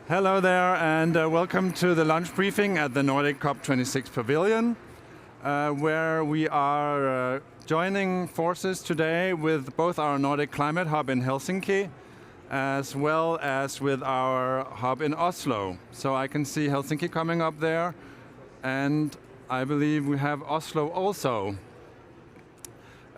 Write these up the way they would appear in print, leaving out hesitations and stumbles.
Hello there, and welcome to the lunch briefing at the Nordic COP26 Pavilion, where we are joining forces today with both our Nordic Climate Hub in Helsinki, as well as with our hub in Oslo. So I can see Helsinki coming up there, and I believe we have Oslo also.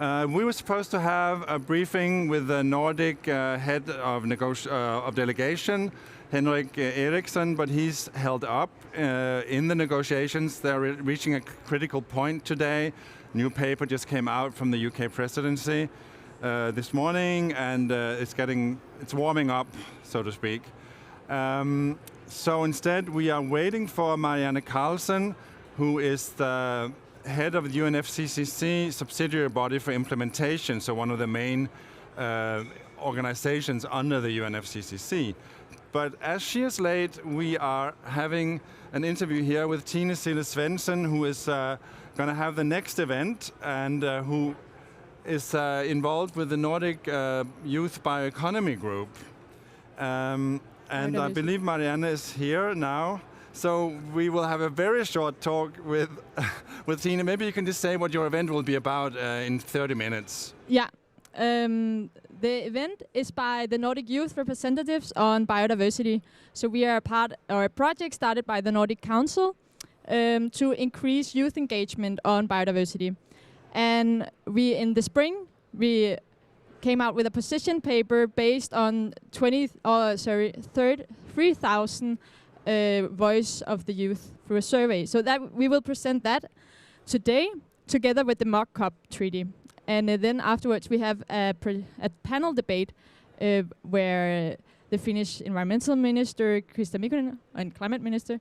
We were supposed to have a briefing with the Nordic head of delegation, Henrik Eriksson, but he's held up in the negotiations. They're reaching a critical point today. New paper just came out from the UK presidency this morning, and it's warming up, so to speak. So instead, we are waiting for Marianne Carlsen, who is the head of the UNFCCC subsidiary body for implementation, so one of the main organizations under the UNFCCC. But as she is late, we are having an interview here with Tine Sille Svendsen, who is going to have the next event and who is involved with the Nordic Youth Bioeconomy Group. And I believe Marianne is here now. So we will have a very short talk with Tine. Maybe you can just say what your event will be about in 30 minutes. Yeah. The event is by the Nordic Youth Representatives on biodiversity. So we are a project started by the Nordic Council to increase youth engagement on biodiversity. And in the spring, we came out with a position paper based on 3,000 voice of the youth through a survey. So that we will present that today together with the mock COP treaty. And then afterwards we have a panel debate where the Finnish environmental minister, Krista Mikkonen, and climate minister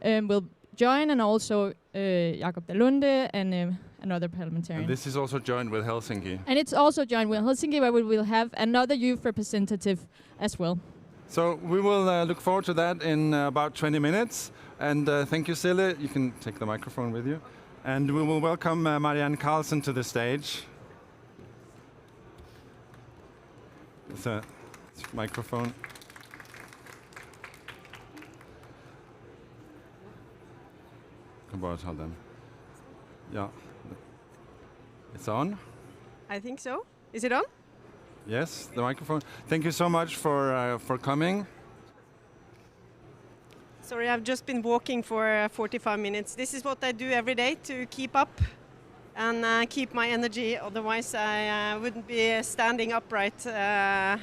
will join, and also Jakob Dalunde and another parliamentarian. And this is also joined with Helsinki. And it's also joined with Helsinki, where we will have another youth representative as well. So we will look forward to that in about 20 minutes. And thank you, Sille. You can take the microphone with you. And we will welcome Marianne Carlsen to the stage. It's a microphone. Hold on. Yeah. It's on? I think so. Is it on? Yes, the microphone. Thank you so much for coming. Sorry, I've just been walking for 45 minutes. This is what I do every day to keep up and keep my energy. Otherwise, I wouldn't be standing upright at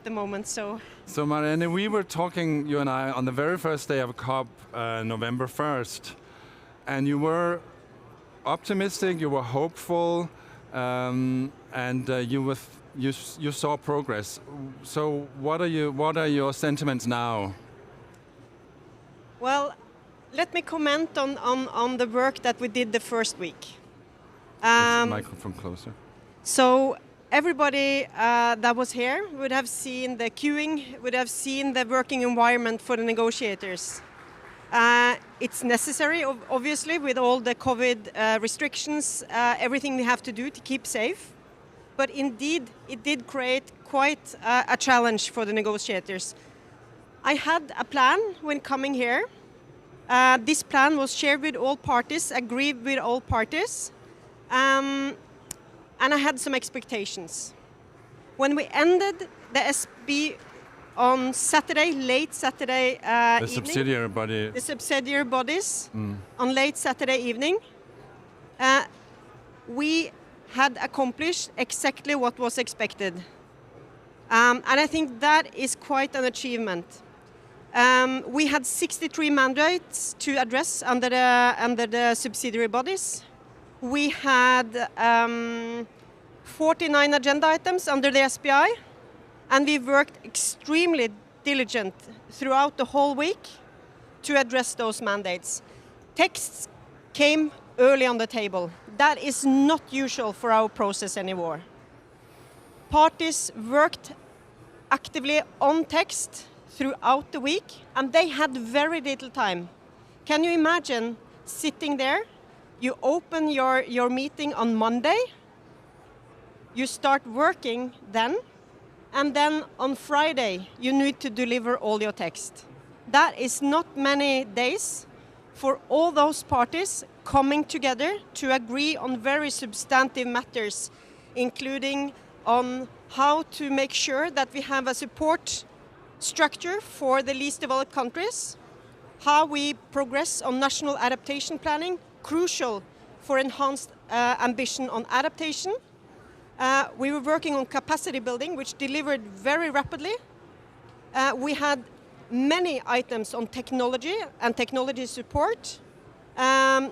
the moment. So Marianne, we were talking, you and I, on the very first day of COP, November 1st, and you were optimistic, you were hopeful, and you saw progress. So what are your sentiments now? Well, let me comment on the work that we did the first week. Microphone closer. So everybody that was here would have seen the queuing, would have seen the working environment for the negotiators. It's necessary, obviously, with all the COVID restrictions, everything we have to do to keep safe. But indeed, it did create quite a challenge for the negotiators. I had a plan when coming here. This plan was shared with all parties, agreed with all parties. And I had some expectations. When we ended the SB on Saturday, late Saturday evening, the subsidiary bodies on late Saturday evening, we had accomplished exactly what was expected. And I think that is quite an achievement. We had 63 mandates to address under the subsidiary bodies. We had 49 agenda items under the SBI, and we worked extremely diligent throughout the whole week to address those mandates. Texts came early on the table. That is not usual for our process anymore. Parties worked actively on text throughout the week, and they had very little time. Can you imagine sitting there? You open your meeting on Monday, you start working then, and then on Friday you need to deliver all your text. that is not many days for all those parties coming together to agree on very substantive matters, including on how to make sure that we have a support structure for the least developed countries, how we progress on national adaptation planning, crucial for enhanced ambition on adaptation. We were working on capacity building, which delivered very rapidly. We had many items on technology and technology support. The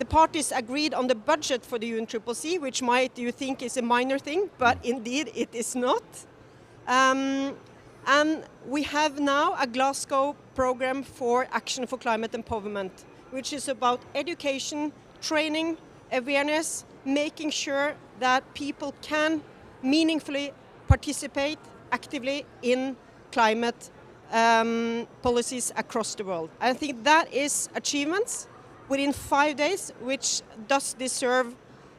parties agreed on the budget for the UNCCC, which might you think is a minor thing, but indeed it is not. And we have now a Glasgow program for action for climate empowerment, which is about education, training, awareness, making sure that people can meaningfully participate actively in climate policies across the world. I think that is achievements within 5 days, which does deserve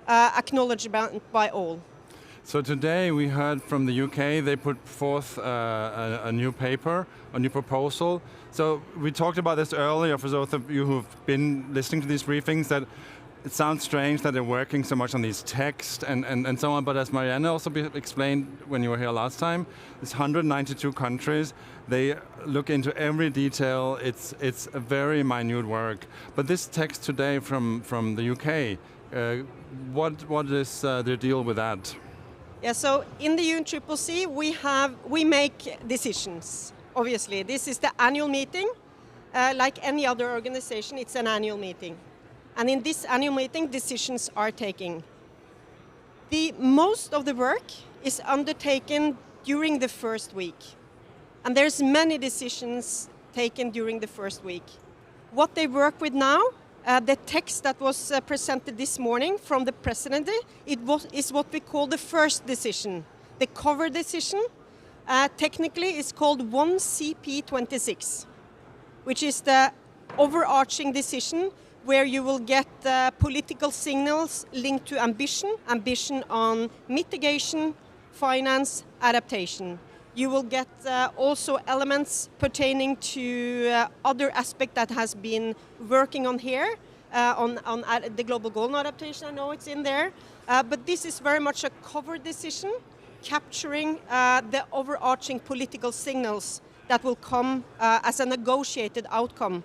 acknowledgement by all. So today we heard from the UK, they put forth a new paper, a new proposal. So we talked about this earlier for those of you who've been listening to these briefings, that it sounds strange that they're working so much on these texts and so on, but as Marianne also explained when you were here last time, it's 192 countries. They look into every detail. It's a very minute work. But this text today from the UK, what is the deal with that? Yeah, so in the UNCCC we make decisions. Obviously, this is the annual meeting. Like any other organization, it's an annual meeting. And in this annual meeting, decisions are taken. Most of the work is undertaken during the first week. And there's many decisions taken during the first week. What they work with now, the text that was presented this morning from the presidency, is what we call the first decision. The cover decision, technically is called 1CP26, which is the overarching decision where you will get political signals linked to ambition on mitigation, finance, adaptation. You will get also elements pertaining to other aspects that has been working on here, on the global goal adaptation. I know it's in there, but this is very much a cover decision, capturing the overarching political signals that will come as a negotiated outcome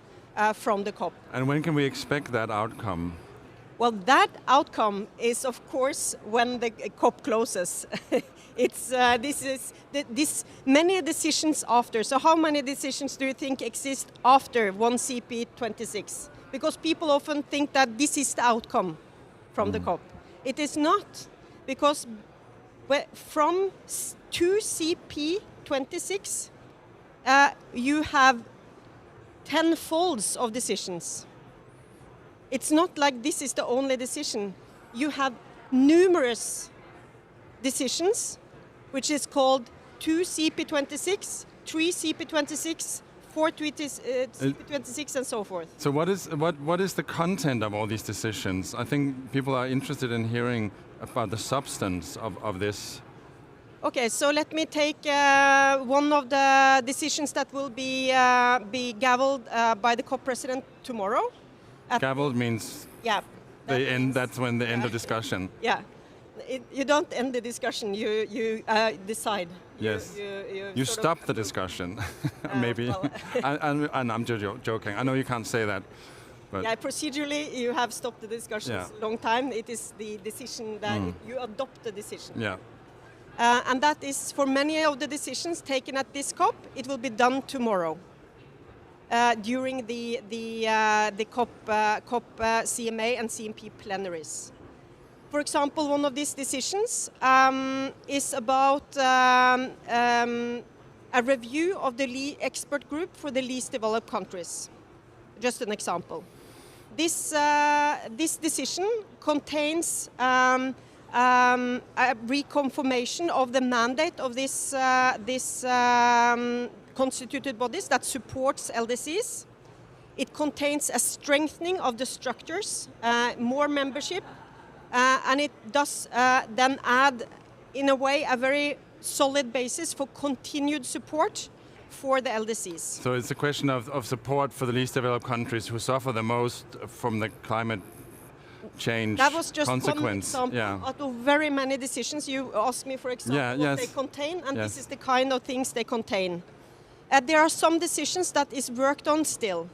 from the COP. And when can we expect that outcome? Well, that outcome is, of course, when the COP closes. It's this many decisions after. So how many decisions do you think exist after 1CP26? Because people often think that this is the outcome from the COP. It is not, because from 2CP26 you have 10 folds of decisions. It's not like this is the only decision. You have numerous decisions, which is called 2CP26, 3CP26, 4CP26, and so forth. So what is the content of all these decisions? I think people are interested in hearing about the substance of this. Okay, so let me take one of the decisions that will be gavelled by the COP president tomorrow. Gavelled means that's when they end the discussion. Yeah, you don't end the discussion. You decide. Yes. You stop the discussion, maybe. Well, and I'm joking. I know you can't say that. But yeah, procedurally you have stopped the discussions a long time. It is the decision that you adopt the decision. Yeah. And that is for many of the decisions taken at this COP. It will be done tomorrow during the COP CMA and CMP plenaries. For example, one of these decisions is about a review of the expert group for the least developed countries. Just an example. This decision contains a reconfirmation of the mandate of this constituted bodies that supports LDCs. It contains a strengthening of the structures, more membership, and it does then add, in a way, a very solid basis for continued support for the LDCs. So it's a question of support for the least developed countries who suffer the most from the climate change That was just consequence. one example out of very many decisions. You asked me, for example, what they contain, and this is the kind of things they contain. There are some decisions that is worked on still.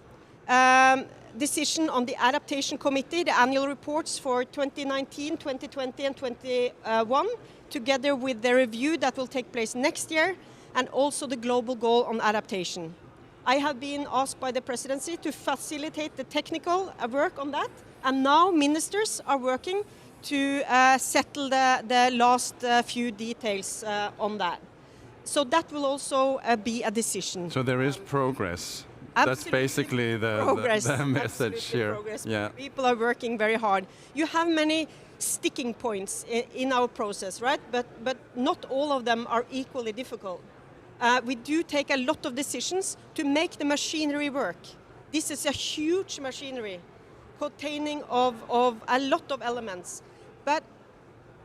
Decision on the Adaptation Committee, the annual reports for 2019, 2020 and 2021, together with the review that will take place next year, and also the global goal on adaptation. I have been asked by the presidency to facilitate the technical work on that, and now ministers are working to settle the last few details on that. So that will also be a decision. So there is progress. Absolutely. That's basically the message here. Progress. Yeah. People are working very hard. You have many sticking points in our process, right? But not all of them are equally difficult. We do take a lot of decisions to make the machinery work. This is a huge machinery containing of a lot of elements.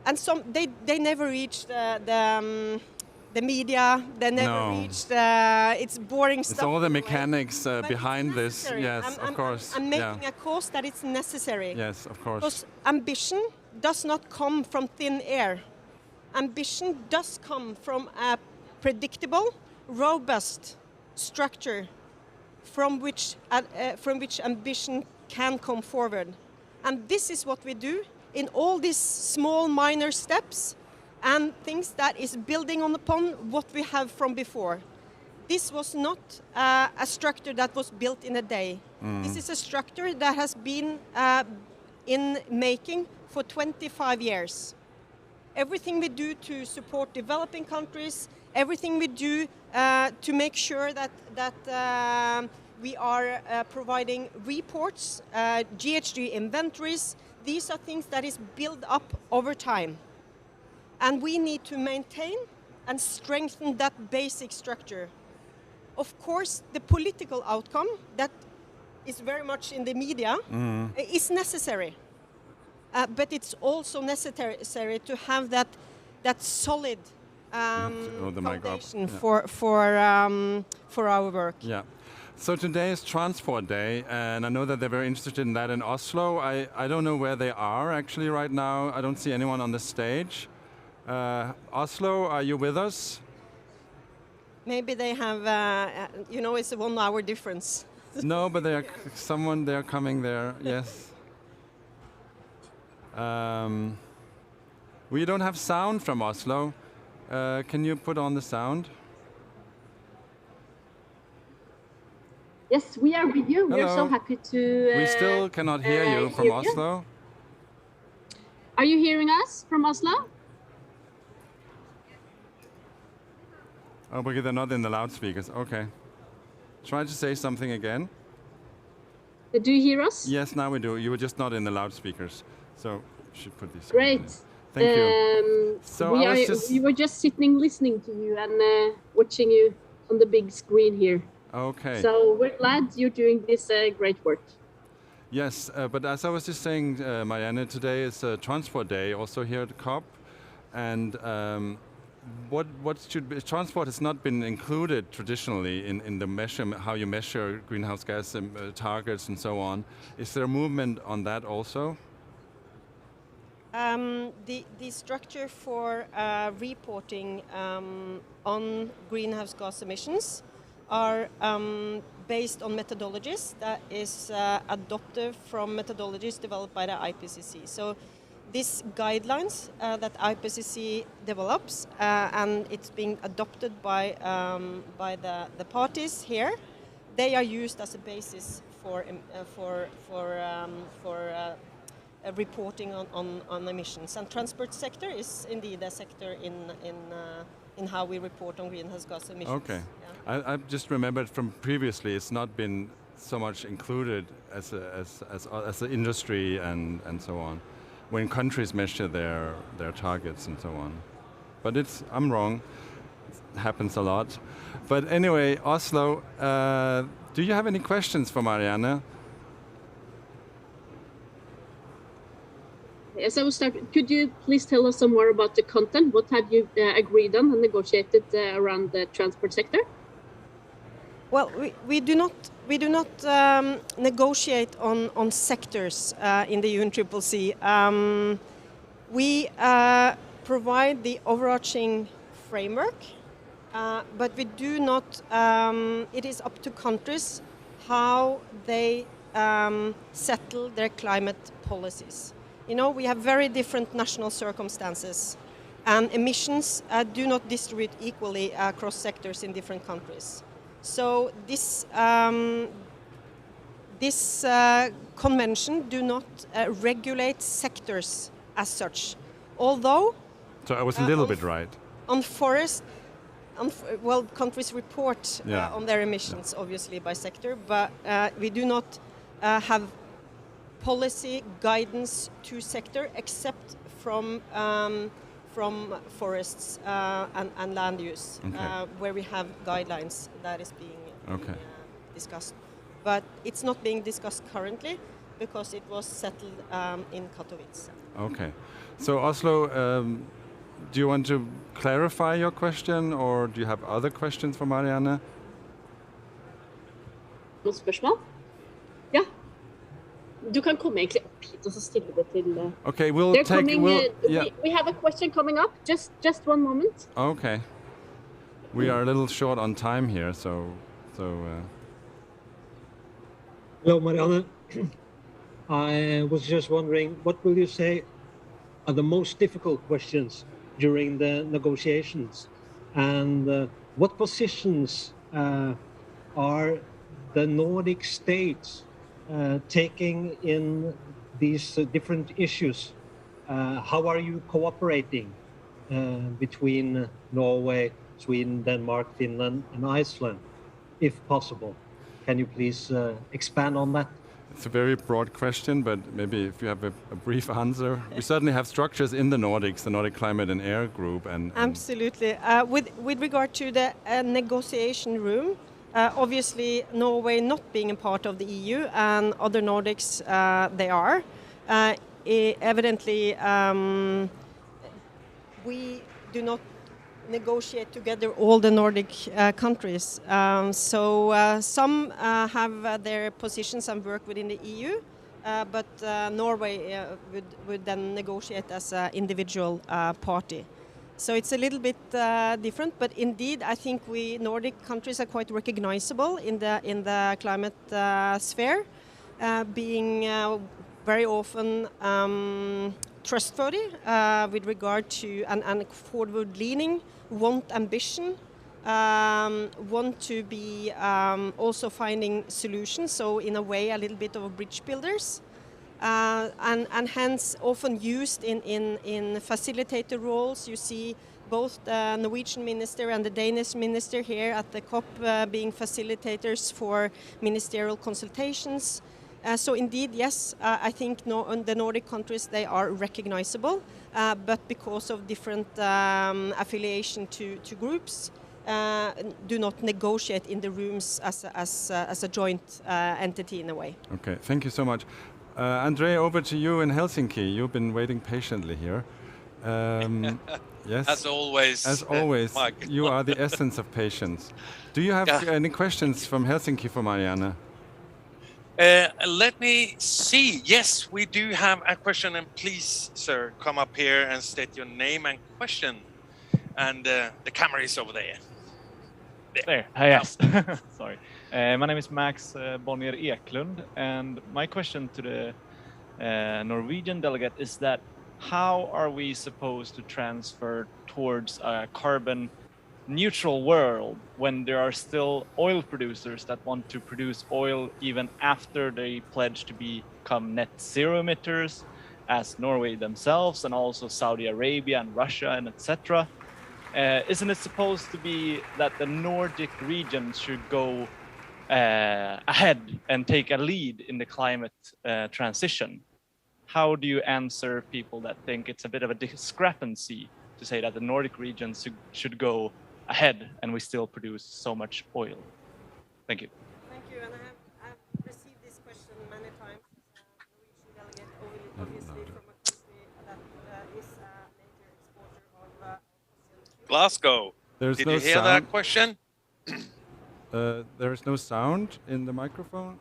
And some they never reach the media, they never reached, it's boring stuff. It's all the mechanics behind this, yes, of course. I'm making a cause that it's necessary. Yes, of course. Because ambition does not come from thin air. Ambition does come from a predictable, robust structure from which ambition can come forward. And this is what we do in all these small, minor steps and things that is building upon what we have from before. This was not a structure that was built in a day. This is a structure that has been in making for 25 years. Everything we do to support developing countries, everything we do to make sure that we are providing reports, GHG inventories, these are things that is built up over time. And we need to maintain and strengthen that basic structure. Of course, the political outcome that is very much in the media is necessary. But it's also necessary to have that solid foundation for our work. Yeah. So today is Transport Day, and I know that they're very interested in that in Oslo. I don't know where they are actually right now. I don't see anyone on the stage. Oslo, are you with us? Maybe they have, it's a 1 hour difference. No, but they're coming there, yes. We don't have sound from Oslo. Can you put on the sound? Yes, we are with you. Hello. We're so happy to... we still cannot hear you from Oslo. Are you hearing us from Oslo? Oh, because they're not in the loudspeakers. Okay. Try to say something again. Do you hear us? Yes, now we do. You were just not in the loudspeakers. So you should put these. Great. Thank you. So we were just sitting listening to you and watching you on the big screen here. Okay. So we're glad you're doing this great work. Yes, but as I was just saying, Marianne, today is Transport Day, also here at the COP, and what should be, transport has not been included traditionally in the measurement, how you measure greenhouse gas targets and so on. Is there a movement on that also? The structure for reporting on greenhouse gas emissions are based on methodologies that is adopted from methodologies developed by the IPCC. So these guidelines that IPCC develops and it's being adopted by the parties here, they are used as a basis for reporting on emissions. And transport sector is indeed a sector in how we report on greenhouse gas emissions. Okay. Yeah. I just remembered from previously it's not been so much included as an industry and so on, when countries measure their targets and so on. But I'm wrong. It happens a lot. But anyway, Oslo, do you have any questions for Marianne? Yes, I will start. Could you please tell us some more about the content? What have you agreed on and negotiated around the transport sector? Well, we do not negotiate on sectors in the UNCCC. We provide the overarching framework, but we do not. It is up to countries how they settle their climate policies. You know, we have very different national circumstances, and emissions do not distribute equally across sectors in different countries. So this convention do not regulate sectors as such, although. So I was a little bit right. On forest, well, countries report on their emissions, obviously by sector, but we do not have policy guidance to sector except from forests and land use, where we have guidelines that is being discussed. But it's not being discussed currently because it was settled in Katowice. Okay. So Oslo, do you want to clarify your question, or do you have other questions for Marianne? Noen spørsmål? Ja. Du kan komme egentlig opp hit og så stille det til... Okay, we'll take... we have a question coming up. Just one moment. Okay. We are a little short on time here, so Hello, Marianne. I was just wondering, what will you say are the most difficult questions during the negotiations? And what positions are the Nordic states taking in these different issues? How are you cooperating between Norway, Sweden, Denmark, Finland, and Iceland, if possible? Can you please expand on that? It's a very broad question, but maybe if you have a brief answer. We certainly have structures in the Nordics, the Nordic Climate and Air Group. And Absolutely. With regard to the negotiation room, obviously Norway not being a part of the EU and other Nordics, they are. Evidently, we do not negotiate together all the Nordic countries. So some have their positions and work within the EU, but Norway would then negotiate as an individual party. So it's a little bit different, but indeed I think we Nordic countries are quite recognizable in the climate sphere, being very often trustworthy with regard to and forward-leaning, want ambition, want to be also finding solutions, so in a way a little bit of bridge builders, and hence often used in facilitator roles. You see both the Norwegian minister and the Danish minister here at the COP being facilitators for ministerial consultations. So indeed, yes, I think the Nordic countries, they are recognizable, but because of different affiliation to groups, do not negotiate in the rooms as a joint entity in a way. Okay, thank you so much. Andre, over to you in Helsinki. You've been waiting patiently here. Yes. As always, Mike. You are the essence of patience. Do you have any questions from Helsinki for Marianne? Let me see. Yes, we do have a question, and please, sir, come up here and state your name and question. And the camera is over there. There. Yes. Sorry. My name is Max Bonnier Eklund, and my question to the Norwegian delegate is that how are we supposed to transfer towards a carbon neutral world when there are still oil producers that want to produce oil even after they pledge to become net zero emitters, as Norway themselves and also Saudi Arabia and Russia and etc. Isn't it supposed to be that the Nordic region should go ahead and take a lead in the climate transition? How do you answer people that think it's a bit of a discrepancy to say that the Nordic regions should go ahead and we still produce so much oil? Thank you. Thank you, and I've received this question many times as a Norwegian delegate, obviously from a country that is a major exporter of fossil fuels. Glasgow. There's Did no you hear sound. that question? There is no sound in the microphone.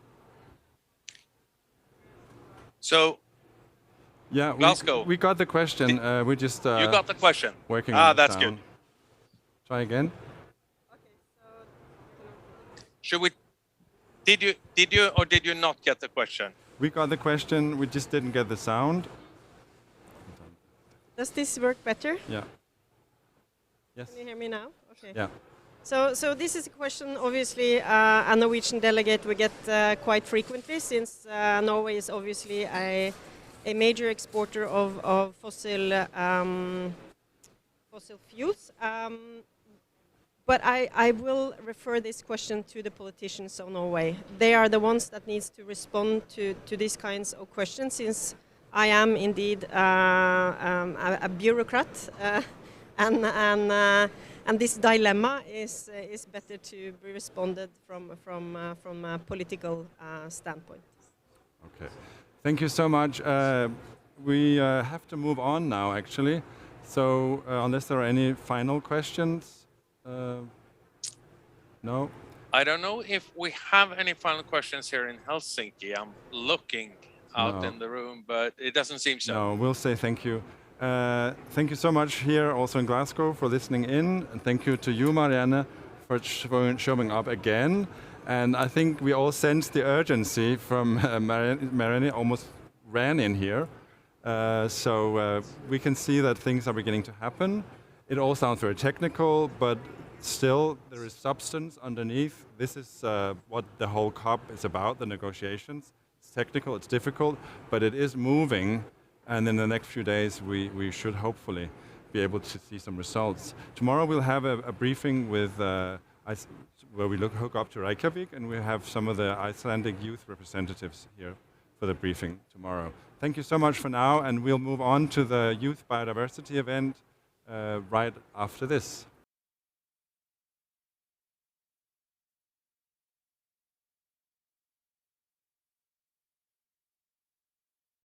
So, Yeah, Glasgow. we got the question. We just you got the question. working on the That's sound. good. Try again. Should we? Did you or did you not get the question? We got the question. We just didn't get the sound. Does this work better? Yeah. Yes. Can you hear me now? Okay. Yeah. So this is a question, obviously, a Norwegian delegate we get quite frequently, since Norway is obviously a major exporter of fossil fuels. But I will refer this question to the politicians of Norway. They are the ones that needs to respond to these kinds of questions, since I am indeed a bureaucrat, and this dilemma is better to be responded from a political standpoint. Okay. Thank you so much. We have to move on now, actually. So unless there are any final questions, no. I don't know if we have any final questions here in Helsinki. I'm looking out in the room, but it doesn't seem so. No, we'll say thank you. Thank you so much here also in Glasgow for listening in. And thank you to you, Marianne, for showing up again. And I think we all sense the urgency from Marianne almost ran in here. So we can see that things are beginning to happen. It all sounds very technical, but still there is substance underneath. This is what the whole COP is about, the negotiations. It's technical, it's difficult, but it is moving. And in the next few days, we should hopefully be able to see some results. Tomorrow we'll have a briefing with where we hook up to Reykjavik, and we have some of the Icelandic youth representatives here for the briefing tomorrow. Thank you so much for now, and we'll move on to the youth biodiversity event right after this.